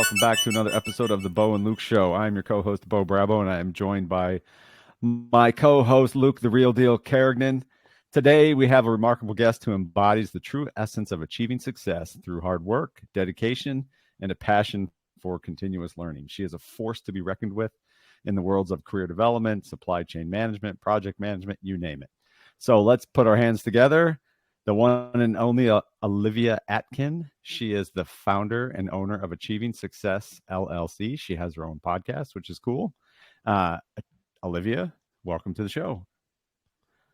welcome back to another episode of the Bo and Luke Show. I'm your co-host, Bo Bravo, and I am joined by my co-host, Luke, the real deal Carrigan. Today, we have a remarkable guest who embodies the true essence of achieving success through hard work, dedication, and a passion for continuous learning. She is a force to be reckoned with in the worlds of career development, supply chain management, project management, you name it. So let's put our hands together. The one and only Olivia Atkin. She is the founder and owner of Achieving Success LLC. She has her own podcast, which is cool. Olivia, welcome to the show.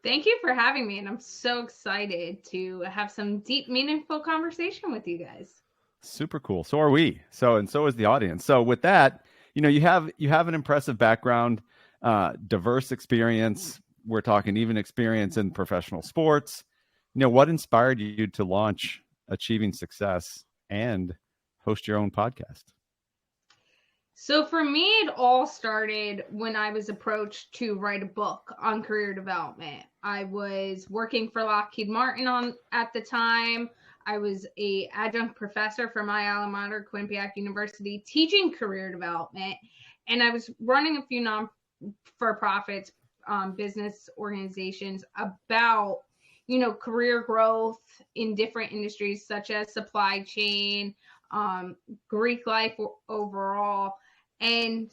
Thank you for having me, and I'm so excited to have some deep, meaningful conversation with you guys. Super cool. So are we. So is the audience. So with that, you have an impressive background, diverse experience. We're talking even experience in professional sports. What inspired you to launch Achieving Success and host your own podcast? So for me, it all started when I was approached to write a book on career development. I was working for Lockheed Martin at the time. I was an adjunct professor for my alma mater, Quinnipiac University, teaching career development. And I was running a few non-for-profits, business organizations about career growth in different industries such as supply chain, Greek life overall. And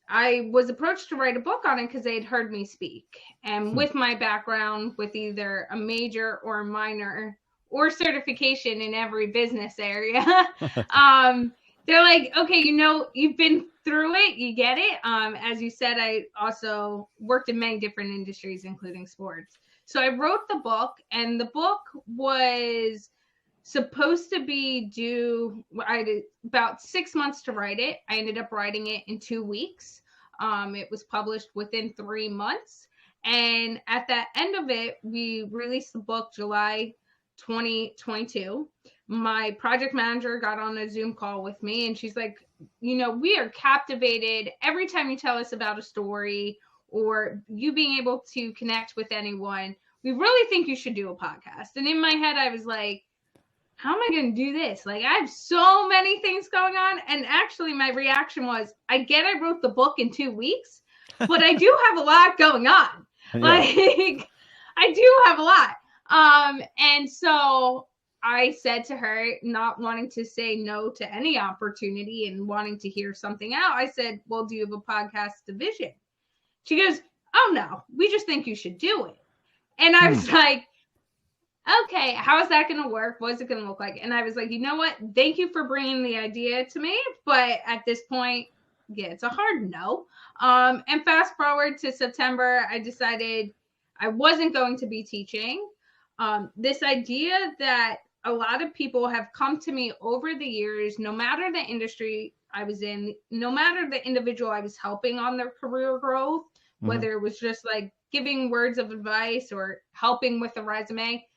I was approached to write a book on it because they had heard me speak. And with my background, with either a major or a minor or certification in every business area, they're like, okay, you've been through it, you get it. As you said, I also worked in many different industries, including sports. So I wrote the book, and the book was supposed to be due. I had about 6 months to write it. I ended up writing it in 2 weeks. It was published within 3 months. And at the end of it, we released the book July 2022. My project manager got on a Zoom call with me, and she's like, we are captivated every time you tell us about a story or you being able to connect with anyone. We really think you should do a podcast. And in my head, I was like, how am I going to do this? Like, I have so many things going on. And actually, my reaction was, I wrote the book in 2 weeks, but I do have a lot going on. Yeah. Like, I do have a lot. And so I said to her, not wanting to say no to any opportunity and wanting to hear something out, I said, well, do you have a podcast division? She goes, oh, no, we just think you should do it. And I was like, okay, how is that going to work? What is it going to look like? And I was like, you know what? Thank you for bringing the idea to me. But at this point, yeah, it's a hard no. And fast forward to September, I decided I wasn't going to be teaching. This idea that a lot of people have come to me over the years, no matter the industry I was in, no matter the individual I was helping on their career growth, whether it was just like giving words of advice or helping with a resume,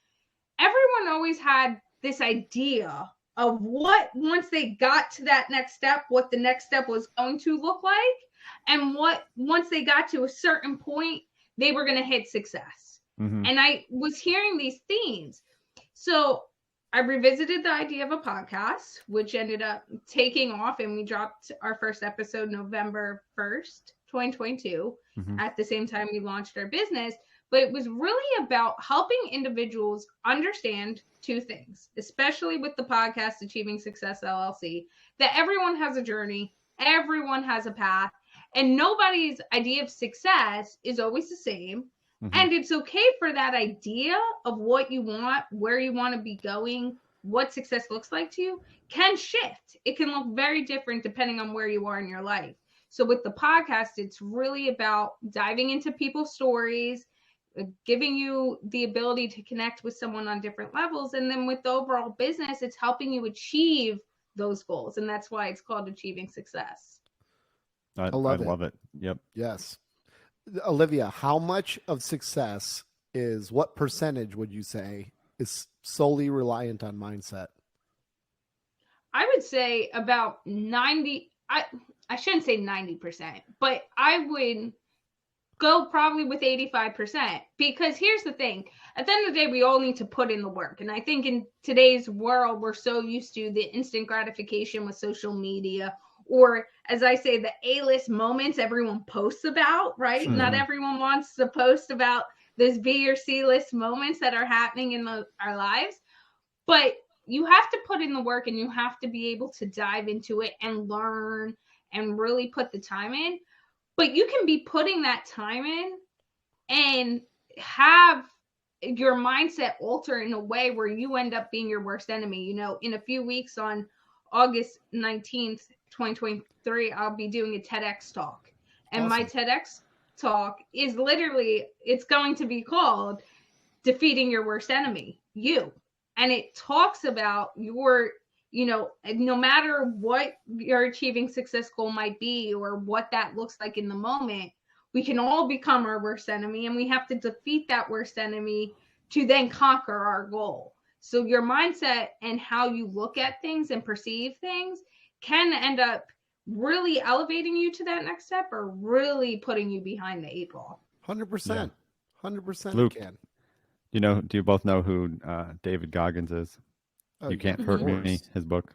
everyone always had this idea of what, once they got to that next step, what the next step was going to look like. And what, once they got to a certain point, they were going to hit success. And I was hearing these themes. So I revisited the idea of a podcast, which ended up taking off, and we dropped our first episode November 1st, 2022, at the same time we launched our business. But it was really about helping individuals understand two things, especially with the podcast Achieving Success LLC, that everyone has a journey, everyone has a path, and nobody's idea of success is always the same. And it's okay for that idea of what you want, where you want to be going, what success looks like to you, can shift. It can look very different depending on where you are in your life. So with the podcast, it's really about diving into people's stories, giving you the ability to connect with someone on different levels. And then with the overall business, it's helping you achieve those goals. And that's why it's called Achieving Success. I love it. Yep. Yes. Olivia, how much of success what percentage would you say is solely reliant on mindset? I would say about 90. I shouldn't say 90%, but I would go probably with 85%, because here's the thing. At the end of the day, we all need to put in the work. And I think in today's world, we're so used to the instant gratification with social media, or as I say, the A-list moments everyone posts about, right? Mhm. Not everyone wants to post about those B or C-list moments that are happening in our lives. But you have to put in the work, and you have to be able to dive into it and learn and really put the time in. But you can be putting that time in and have your mindset alter in a way where you end up being your worst enemy. You know, in a few weeks on August 19th, 2023, I'll be doing a TEDx talk. And my TEDx talk is literally, it's going to be called Defeating Your Worst Enemy, You. And it talks about your, you know, no matter what your achieving success goal might be or what that looks like in the moment, we can all become our worst enemy, and we have to defeat that worst enemy to then conquer our goal. So your mindset and how you look at things and perceive things can end up really elevating you to that next step, or really putting you behind the 8 ball. 100%. 100% Luke, it can. do you both know who David Goggins is? You Can't of Hurt Me, course. his book.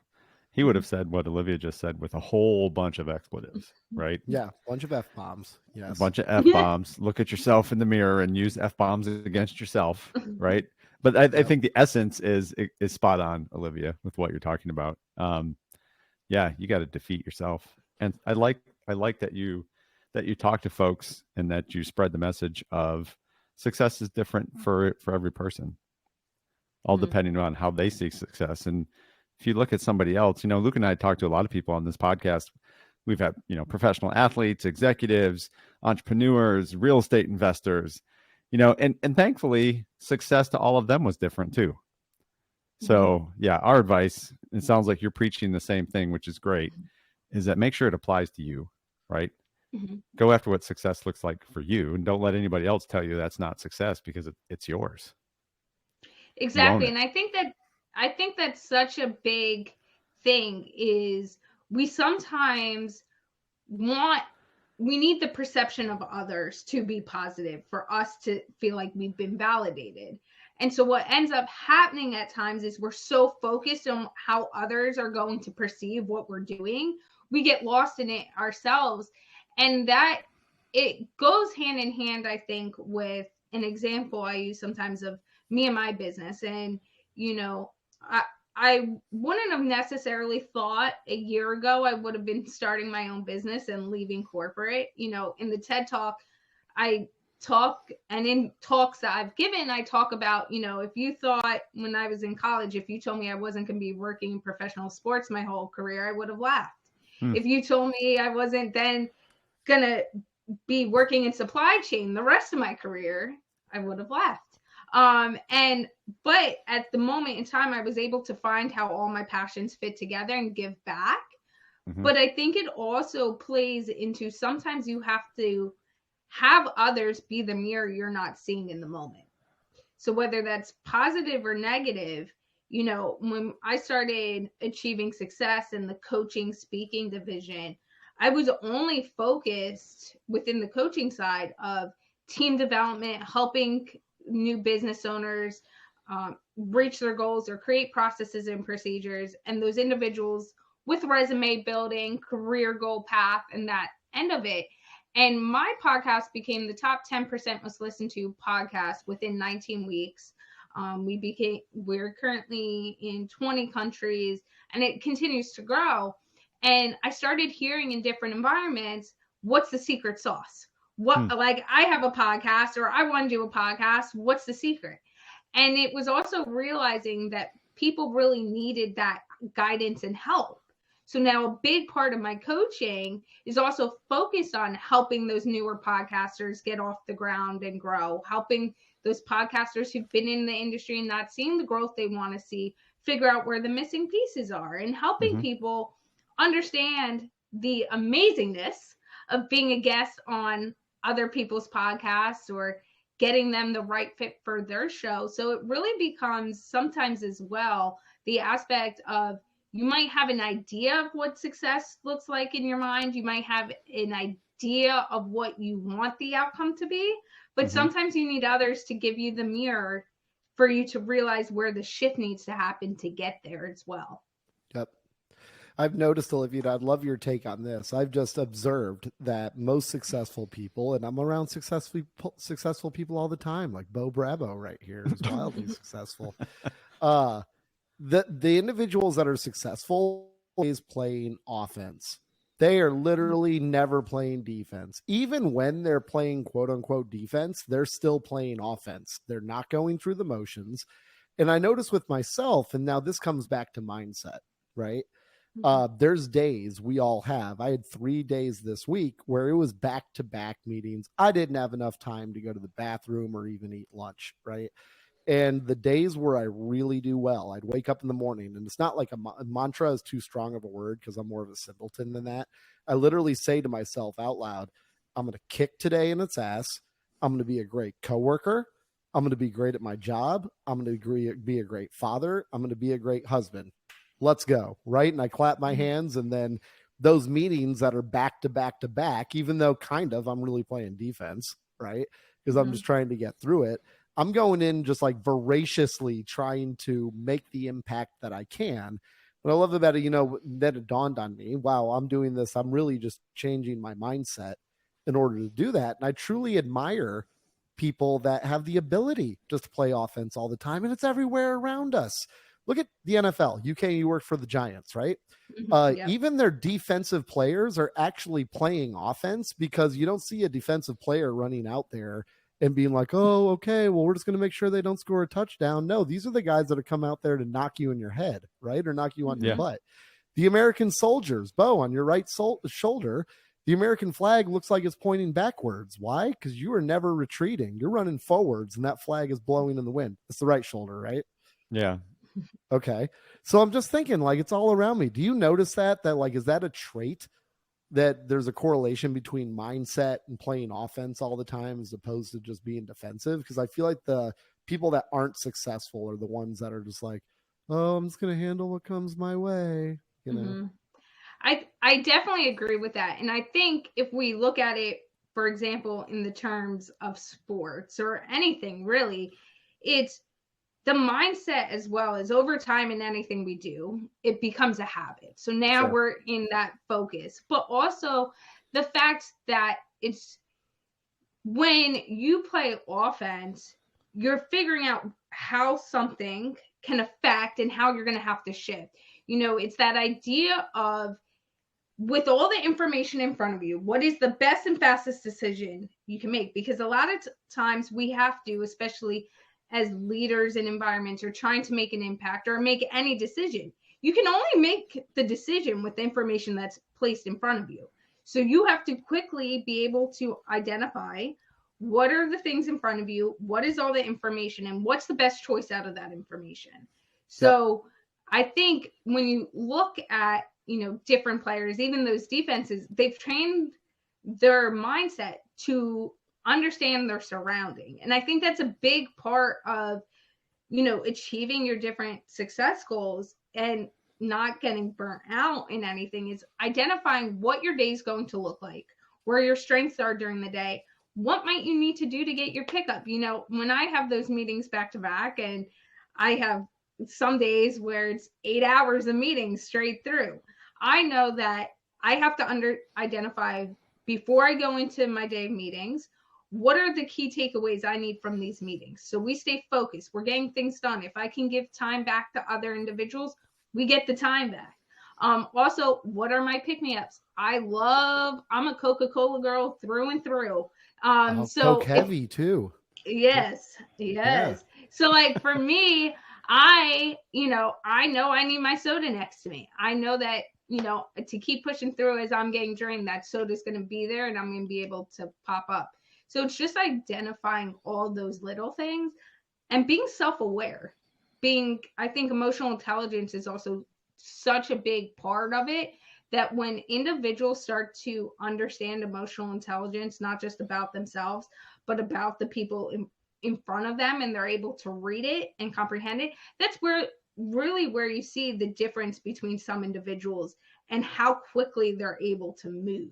He would have said what Olivia just said with a whole bunch of expletives, right? Yeah, bunch of F-bombs. Yes. A bunch of F-bombs. Look at yourself in the mirror and use F-bombs against yourself, right? But I think the essence is spot on, Olivia, with what you're talking about. Yeah, you got to defeat yourself. And I like that you talk to folks and that you spread the message of success is different for every person, all depending on how they see success. And if you look at somebody else, you know, Luke and I talked to a lot of people on this podcast. We've had, you know, professional athletes, executives, entrepreneurs, real estate investors, you know, and thankfully success to all of them was different too. So yeah, our advice, it sounds like you're preaching the same thing, which is great, is that make sure it applies to you, right? Go after what success looks like for you, and don't let anybody else tell you that's not success, because it's yours. Exactly. And I think that's such a big thing, is we sometimes we need the perception of others to be positive for us to feel like we've been validated. And so what ends up happening at times is we're so focused on how others are going to perceive what we're doing, we get lost in it ourselves. And that it goes hand in hand, I think, with an example I use sometimes of me and my business. And, you know, I wouldn't have necessarily thought a year ago I would have been starting my own business and leaving corporate. You know, in the TED Talk, I talk, and in talks that I've given, I talk about, you know, if you thought when I was in college, if you told me I wasn't going to be working in professional sports my whole career, I would have laughed. If you told me I wasn't then going to be working in supply chain the rest of my career, I would have laughed. But at the moment in time, I was able to find how all my passions fit together and give back. But I think it also plays into, sometimes you have to have others be the mirror you're not seeing in the moment. So whether that's positive or negative, you know, when I started achieving success in the coaching speaking division, I was only focused within the coaching side of team development, helping new business owners reach their goals or create processes and procedures, and those individuals with resume building, career goal path, and that end of it. And my podcast became the top 10% most listened to podcast within 19 weeks. We're currently in 20 countries, and it continues to grow. And I started hearing in different environments, what's the secret sauce? Like, I have a podcast, or I want to do a podcast. What's the secret? And it was also realizing that people really needed that guidance and help. So now a big part of my coaching is also focused on helping those newer podcasters get off the ground and grow, helping those podcasters who've been in the industry and not seeing the growth they want to see, figure out where the missing pieces are, and helping people understand the amazingness of being a guest on other people's podcasts, or getting them the right fit for their show. So it really becomes sometimes as well the aspect of, you might have an idea of what success looks like in your mind. You might have idea of what you want the outcome to be, but Mhm. sometimes you need others to give you the mirror for you to realize where the shift needs to happen to get there as well. Yep. I've noticed, Olivia, I'd love your take on this. I've just observed that most successful people, and I'm around successful people all the time, like Bo Bravo right here, who's wildly successful. The individuals that are successful is playing offense. They are literally never playing defense. Even when they're playing quote unquote defense, they're still playing offense. They're not going through the motions. And I notice with myself, and now this comes back to mindset, right? There's days we all have. I had 3 days this week where it was back-to-back meetings. I didn't have enough time to go to the bathroom or even eat lunch, right? And the days where I really do well, I'd wake up in the morning, and it's not like a mantra is too strong of a word because I'm more of a simpleton than that. I literally say to myself out loud, I'm going to kick today in its ass. I'm going to be a great coworker. I'm going to be great at my job. I'm going to be a great father. I'm going to be a great husband. Let's go, right? And I clap my hands, and then those meetings that are back to back to back, even though kind of I'm really playing defense, right? Because I'm just trying to get through it. I'm going in just like voraciously trying to make the impact that I can. What I love about it, then it dawned on me, wow, I'm doing this. I'm really just changing my mindset in order to do that. And I truly admire people that have the ability just to play offense all the time. And it's everywhere around us. Look at the NFL. UK, you work for the Giants, right? Yep. Even their defensive players are actually playing offense, because you don't see a defensive player running out there and being like, oh, okay, well, we're just going to make sure they don't score a touchdown. No, these are the guys that are come out there to knock you in your head, right? Or knock you on your butt. The American soldiers, Bo, on your right shoulder, the American flag looks like it's pointing backwards. Why? Because you are never retreating. You're running forwards, and that flag is blowing in the wind. It's the right shoulder, right? Yeah. Okay. So I'm just thinking, like, it's all around me. Do you notice that like, is that a trait, that there's a correlation between mindset and playing offense all the time as opposed to just being defensive? Because I feel like the people that aren't successful are the ones that are just like, oh, I'm just going to handle what comes my way, I definitely agree with that. And I think if we look at it, for example, in the terms of sports or anything really, it's the mindset as well. As over time in anything we do, it becomes a habit. So now we're in that focus, but also the fact that it's when you play offense, you're figuring out how something can affect and how you're going to have to shift. It's that idea of, with all the information in front of you, what is the best and fastest decision you can make? Because a lot of times we have to, especially as leaders in environments, or trying to make an impact or make any decision, you can only make the decision with the information that's placed in front of you. So you have to quickly be able to identify what are the things in front of you, what is all the information, and what's the best choice out of that information. So I think when you look at, different players, even those defenses, they've trained their mindset to understand their surrounding. And I think that's a big part of, achieving your different success goals and not getting burnt out in anything, is identifying what your day is going to look like, where your strengths are during the day, what might you need to do to get your pickup. When I have those meetings back to back, and I have some days where it's 8 hours of meetings straight through, I know that I have to identify before I go into my day of meetings, what are the key takeaways I need from these meetings? So we stay focused. We're getting things done. If I can give time back to other individuals, we get the time back. Also, what are my pick-me-ups? I'm a Coca-Cola girl through and through. Coke heavy too. Yes. Yeah. So like for me, I know I need my soda next to me. I know that, to keep pushing through as I'm getting drained, that soda's going to be there and I'm going to be able to pop up. So it's just identifying all those little things and being self-aware. I think emotional intelligence is also such a big part of it, that when individuals start to understand emotional intelligence, not just about themselves, but about the people in front of them, and they're able to read it and comprehend it, that's where you see the difference between some individuals and how quickly they're able to move.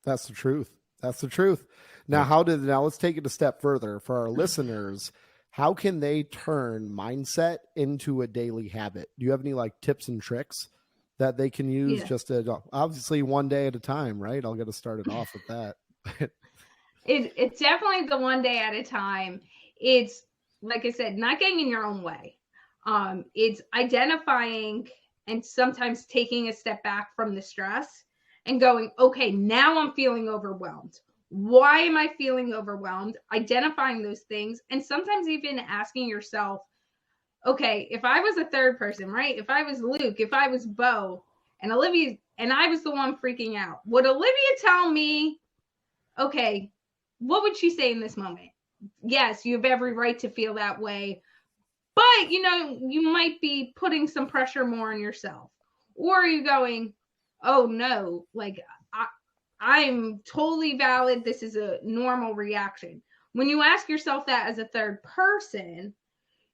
That's the truth. That's the truth. Now, now let's take it a step further for our listeners. How can they turn mindset into a daily habit? Do you have any like tips and tricks that they can use? Yeah. Just to, obviously one day at a time, right? I'll get us started off with that. It's definitely the one day at a time. It's, like I said, not getting in your own way. It's identifying and sometimes taking a step back from the stress and going, okay, now I'm feeling overwhelmed. Why am I feeling overwhelmed? Identifying those things, and sometimes even asking yourself, okay, if I was a third person, right? If I was Luke, if I was Bo, and Olivia, and I was the one freaking out, would Olivia tell me, okay, what would she say in this moment? Yes, you have every right to feel that way, but you might be putting some pressure more on yourself. Or are you going, oh no, like I'm totally valid. This is a normal reaction. When you ask yourself that as a third person,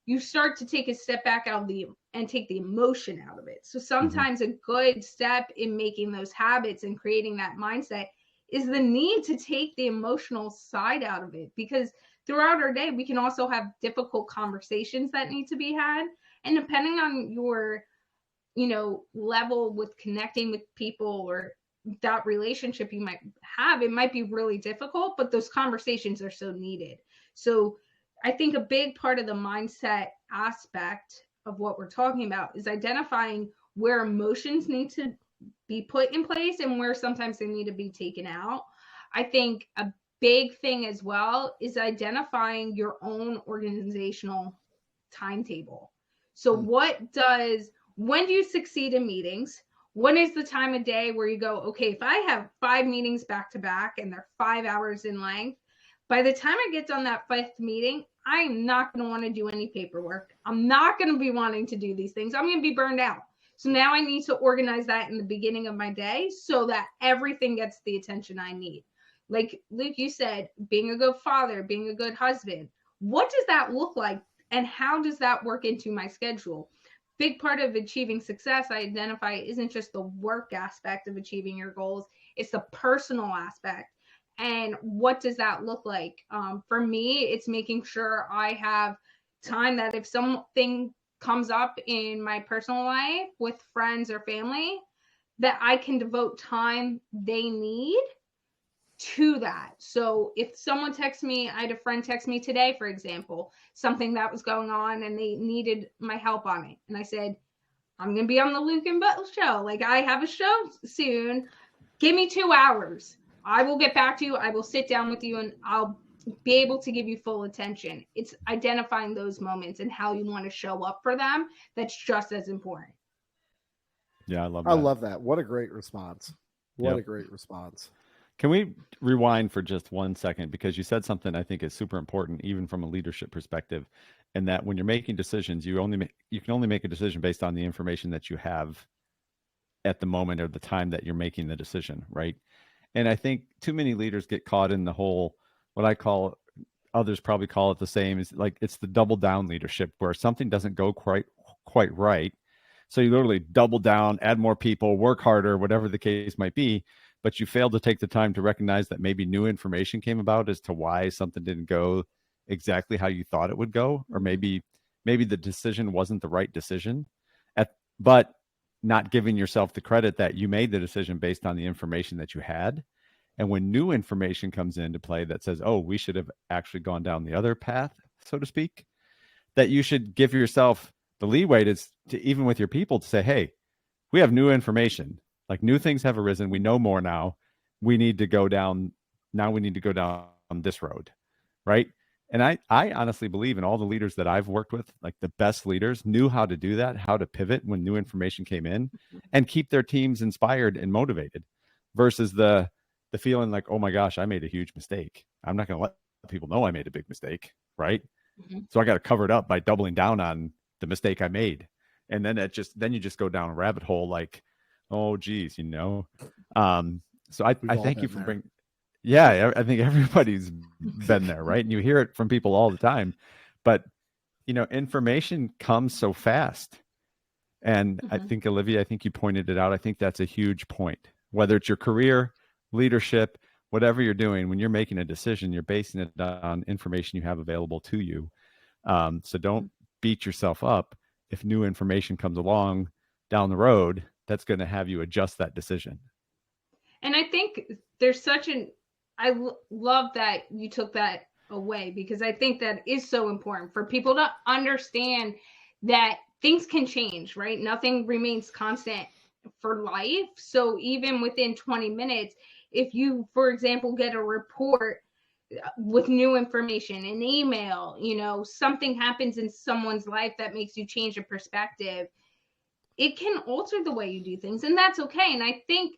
you start to take a step back and take the emotion out of it. So sometimes a good step in making those habits and creating that mindset is the need to take the emotional side out of it, because throughout our day, we can also have difficult conversations that need to be had. And depending on your, level with connecting with people or that relationship you might have, it might be really difficult, but those conversations are so needed. So I think a big part of the mindset aspect of what we're talking about is identifying where emotions need to be put in place and where sometimes they need to be taken out. I think a big thing as well is identifying your own organizational timetable. So when do you succeed in meetings? When is the time of day where you go, okay, if I have 5 meetings back to back and they're 5 hours in length, by the time I get done that 5th meeting, I'm not going to want to do any paperwork. I'm not going to be wanting to do these things. I'm going to be burned out. So now I need to organize that in the beginning of my day so that everything gets the attention I need. Like Luke, you said, being a good father, being a good husband. What does that look like? And how does that work into my schedule? Big part of achieving success, I identify, isn't just the work aspect of achieving your goals. It's the personal aspect. And what does that look like? For me, it's making sure I have time that if something comes up in my personal life with friends or family, that I can devote time they need to that. So if someone texts me, I had a friend text me today, for example, something that was going on and they needed my help on it. And I said, I'm going to be on the Luke and Bo show. Like, I have a show soon. Give me 2 hours. I will get back to you. I will sit down with you and I'll be able to give you full attention. It's identifying those moments and how you want to show up for them. That's just as important. Yeah, I love that. I love that. What a great response. What a great response. Can we rewind for just 1 second? Because you said something I think is super important, even from a leadership perspective, and that when you're making decisions, you can only make a decision based on the information that you have at the moment or the time that you're making the decision, right? And I think too many leaders get caught in the whole, what I call, others probably call it the same, is like it's the double down leadership, where something doesn't go quite right. So you literally double down, add more people, work harder, whatever the case might be, but you failed to take the time to recognize that maybe new information came about as to why something didn't go exactly how you thought it would go, or maybe the decision wasn't the right decision, but not giving yourself the credit that you made the decision based on the information that you had. And when new information comes into play that says, oh, we should have actually gone down the other path, so to speak, that you should give yourself the leeway to even with your people, to say, hey, we have new information, like new things have arisen. We know more now. We need to go down this road, right? And I honestly believe in all the leaders that I've worked with, like the best leaders knew how to do that, how to pivot when new information came in and keep their teams inspired and motivated, versus the feeling like, oh my gosh, I made a huge mistake. I'm not going to let people know I made a big mistake, right? So I got to cover it up by doubling down on the mistake I made. And then then you just go down a rabbit hole like, oh geez, So I thank you for bringing. Yeah, I think everybody's been there, right? And you hear it from people all the time. But, information comes so fast. And I think, Olivia, you pointed it out. I think that's a huge point. Whether it's your career leadership, whatever you're doing, when you're making a decision, you're basing it on information you have available to you. So don't beat yourself up if new information comes along down the road that's going to have you adjust that decision. And I think there's such an, I love that you took that away, because I think that is so important for people to understand that things can change, right? Nothing remains constant for life. So even within 20 minutes, if you, for example, get a report with new information, an email, you know, something happens in someone's life that makes you change a perspective, it can alter the way you do things, and that's okay. And I think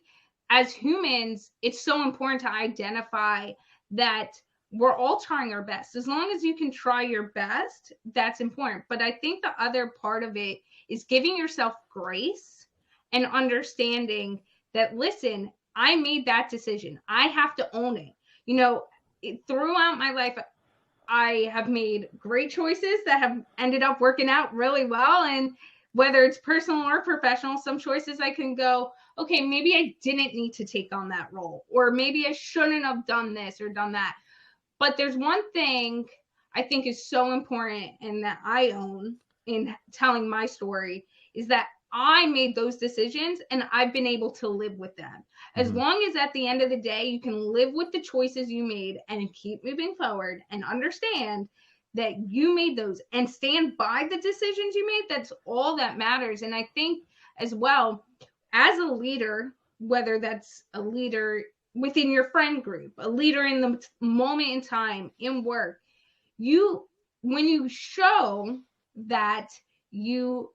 as humans, it's so important to identify that we're all trying our best. As long as you can try your best, that's important. But I think the other part of it is giving yourself grace and understanding that, listen, I made that decision. I have to own it. You know, throughout my life, I have made great choices that have ended up working out really well. And whether it's personal or professional, some choices I can go, okay, maybe I didn't need to take on that role, or maybe I shouldn't have done this or done that. But there's one thing I think is so important and that I own in telling my story, is that I made those decisions and I've been able to live with them. As long as at the end of the day, you can live with the choices you made and keep moving forward and understand that you made those and stand by the decisions you made, that's all that matters. And I think as well, as a leader, whether that's a leader within your friend group, a leader in the moment in time in work, when you show that you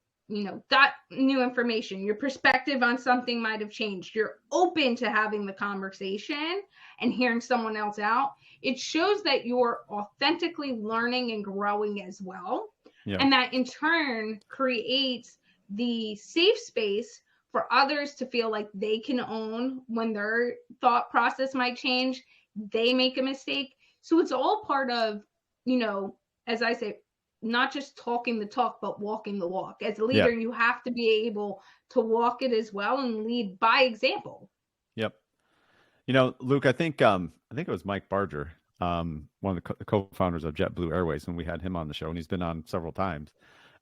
got new information, your perspective on something might have changed, you're open to having the conversation and hearing someone else out, it shows that you're authentically learning and growing as well. Yeah. And that in turn creates the safe space for others to feel like they can own when their thought process might change, they make a mistake. So it's all part of, as I say, not just talking the talk, but walking the walk. As a leader, you have to be able to walk it as well and lead by example. Yep. Luke, I think it was Mike Barger, one of the co-founders of JetBlue Airways, when we had him on the show, and he's been on several times.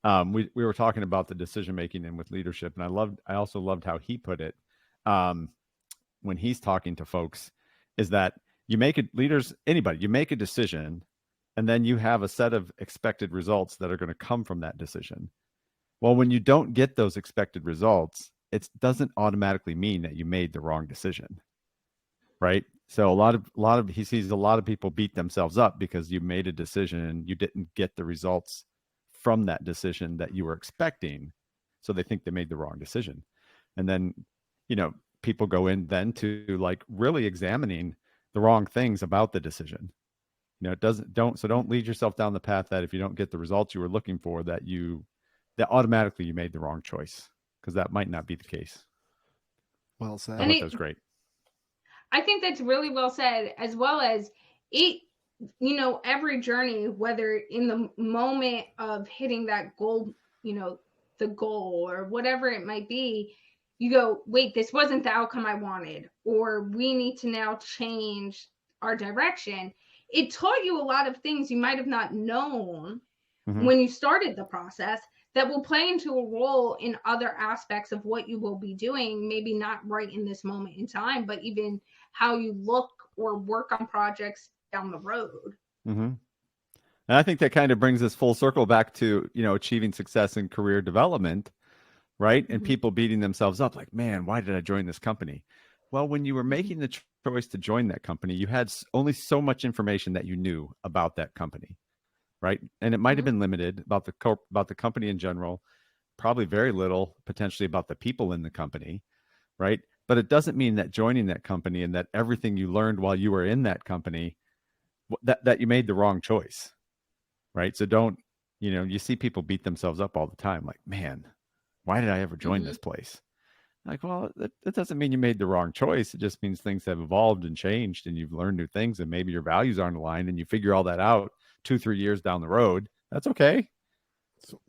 We were talking about the decision making and with leadership, and I also loved how he put it when he's talking to folks, is that you make it, leaders, anybody, you make a decision, and then you have a set of expected results that are going to come from that decision. Well, when you don't get those expected results, it doesn't automatically mean that you made the wrong decision, right? So he sees a lot of people beat themselves up because you made a decision and you didn't get the results from that decision that you were expecting. So they think they made the wrong decision. And then, people go in then to like really examining the wrong things about the decision. Don't lead yourself down the path that if you don't get the results you were looking for, that automatically you made the wrong choice, because that might not be the case. Well said. I thought that was great. I think that's really well said, as well as it, every journey, whether in the moment of hitting that goal, the goal or whatever it might be, you go, wait, this wasn't the outcome I wanted, or we need to now change our direction. It taught you a lot of things you might have not known when you started the process that will play into a role in other aspects of what you will be doing, maybe not right in this moment in time, but even how you look or work on projects down the road. And I think that kind of brings us full circle back to, achieving success in career development, right? And people beating themselves up like, man, why did I join this company? Well, when you were making the choice to join that company, you had only so much information that you knew about that company, right? And it might have been limited about the company in general, probably very little potentially about the people in the company, right? But it doesn't mean that joining that company and that everything you learned while you were in that company, that you made the wrong choice, right? So don't, you see people beat themselves up all the time, like, man, why did I ever join this place? Like, well, that doesn't mean you made the wrong choice. It just means things have evolved and changed and you've learned new things and maybe your values aren't aligned and you figure all that out 2-3 years down the road. That's okay.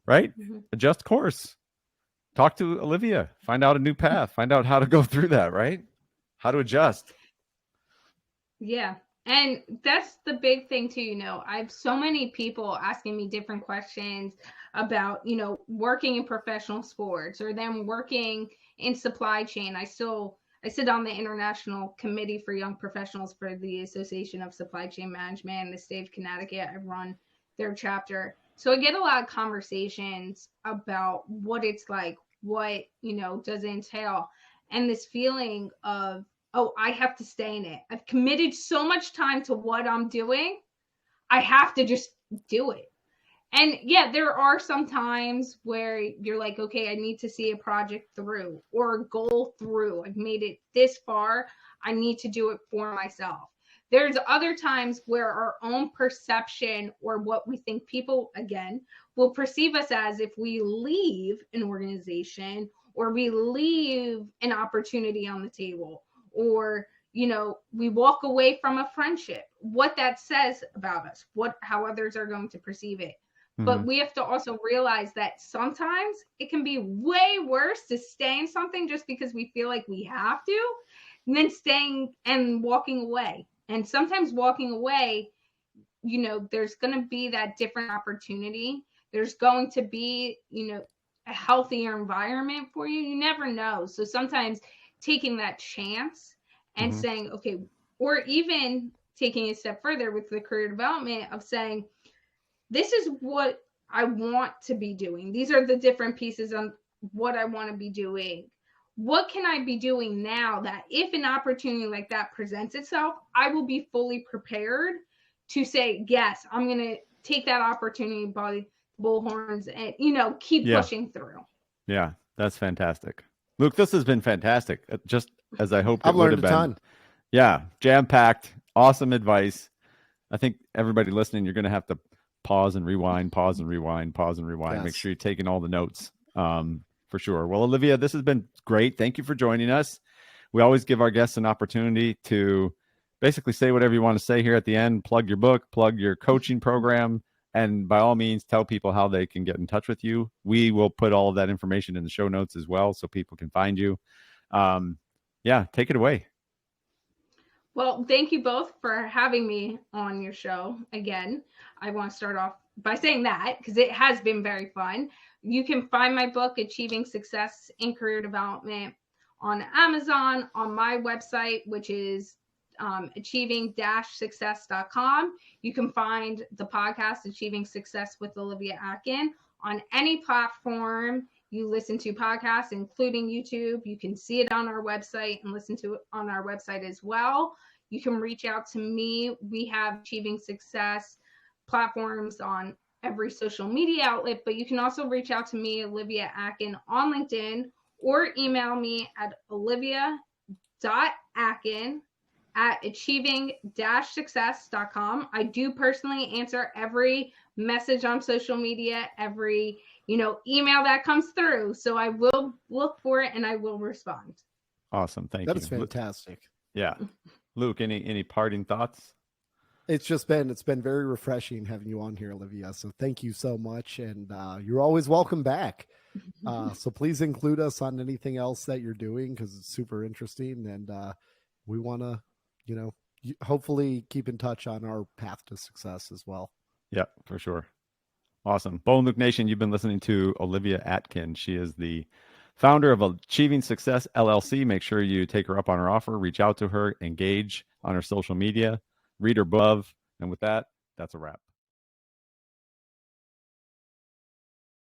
Right? Adjust course. Talk to Olivia. Find out a new path. Find out how to go through that, right? How to adjust. Yeah. And that's the big thing too, I have so many people asking me different questions about, working in professional sports or them working in supply chain. I sit on the International Committee for Young Professionals for the Association of Supply Chain Management in the state of Connecticut. I run their chapter. So I get a lot of conversations about what it's like, what, does it entail, and this feeling of, oh, I have to stay in it. I've committed so much time to what I'm doing. I have to just do it. And yeah, there are some times where you're like, okay, I need to see a project through or a goal through. I've made it this far. I need to do it for myself. There's other times where our own perception or what we think people, again, will perceive us as if we leave an organization or we leave an opportunity on the table, or we walk away from a friendship, what that says about us, how others are going to perceive it. But we have to also realize that sometimes it can be way worse to stay in something just because we feel like we have to, than staying and walking away. And sometimes walking away, there's going to be that different opportunity. There's going to be, a healthier environment for you. You never know. So sometimes taking that chance and saying, okay, or even taking a step further with the career development of saying, this is what I want to be doing. These are the different pieces on what I want to be doing. What can I be doing now that if an opportunity like that presents itself, I will be fully prepared to say, yes, I'm going to take that opportunity by bullhorns and, keep pushing through. Yeah, that's fantastic. Luke, this has been fantastic. Just as I hoped it I've would learned have a been. ton. Yeah, jam-packed, awesome advice. I think everybody listening, you're going to have to pause and rewind, pause and rewind, pause and rewind. Yes. Make sure you're taking all the notes for sure. Well, Olivia, this has been great. Thank you for joining us. We always give our guests an opportunity to basically say whatever you want to say here at the end. Plug your book, plug your coaching program, and by all means, tell people how they can get in touch with you. We will put all of that information in the show notes as well so people can find you. Yeah, take it away. Well, thank you both for having me on your show again. I want to start off by saying that because it has been very fun. You can find my book, Achieving Success in Career Development, on Amazon, on my website, which is achieving-success.com. You can find the podcast, Achieving Success with Olivia Atkin, on any platform you listen to podcasts, including YouTube. You can see it on our website and listen to it on our website as well. You can reach out to me. We have Achieving Success platforms on every social media outlet, but you can also reach out to me, Olivia Atkin, on LinkedIn, or email me at olivia.atkin@achieving-success.com. I do personally answer every message on social media, every email that comes through. So I will look for it and I will respond. Awesome. Thank you. That is fantastic. Yeah. Luke, any parting thoughts? It's been very refreshing having you on here, Olivia. So thank you so much. And you're always welcome back. So please include us on anything else that you're doing because it's super interesting. And we want to, hopefully keep in touch on our path to success as well. Yeah, for sure. Awesome. Bo and Luke Nation, you've been listening to Olivia Atkin. She is the founder of Achieving Success LLC. Make sure you take her up on her offer, reach out to her, engage on her social media, read her book. And with that, that's a wrap.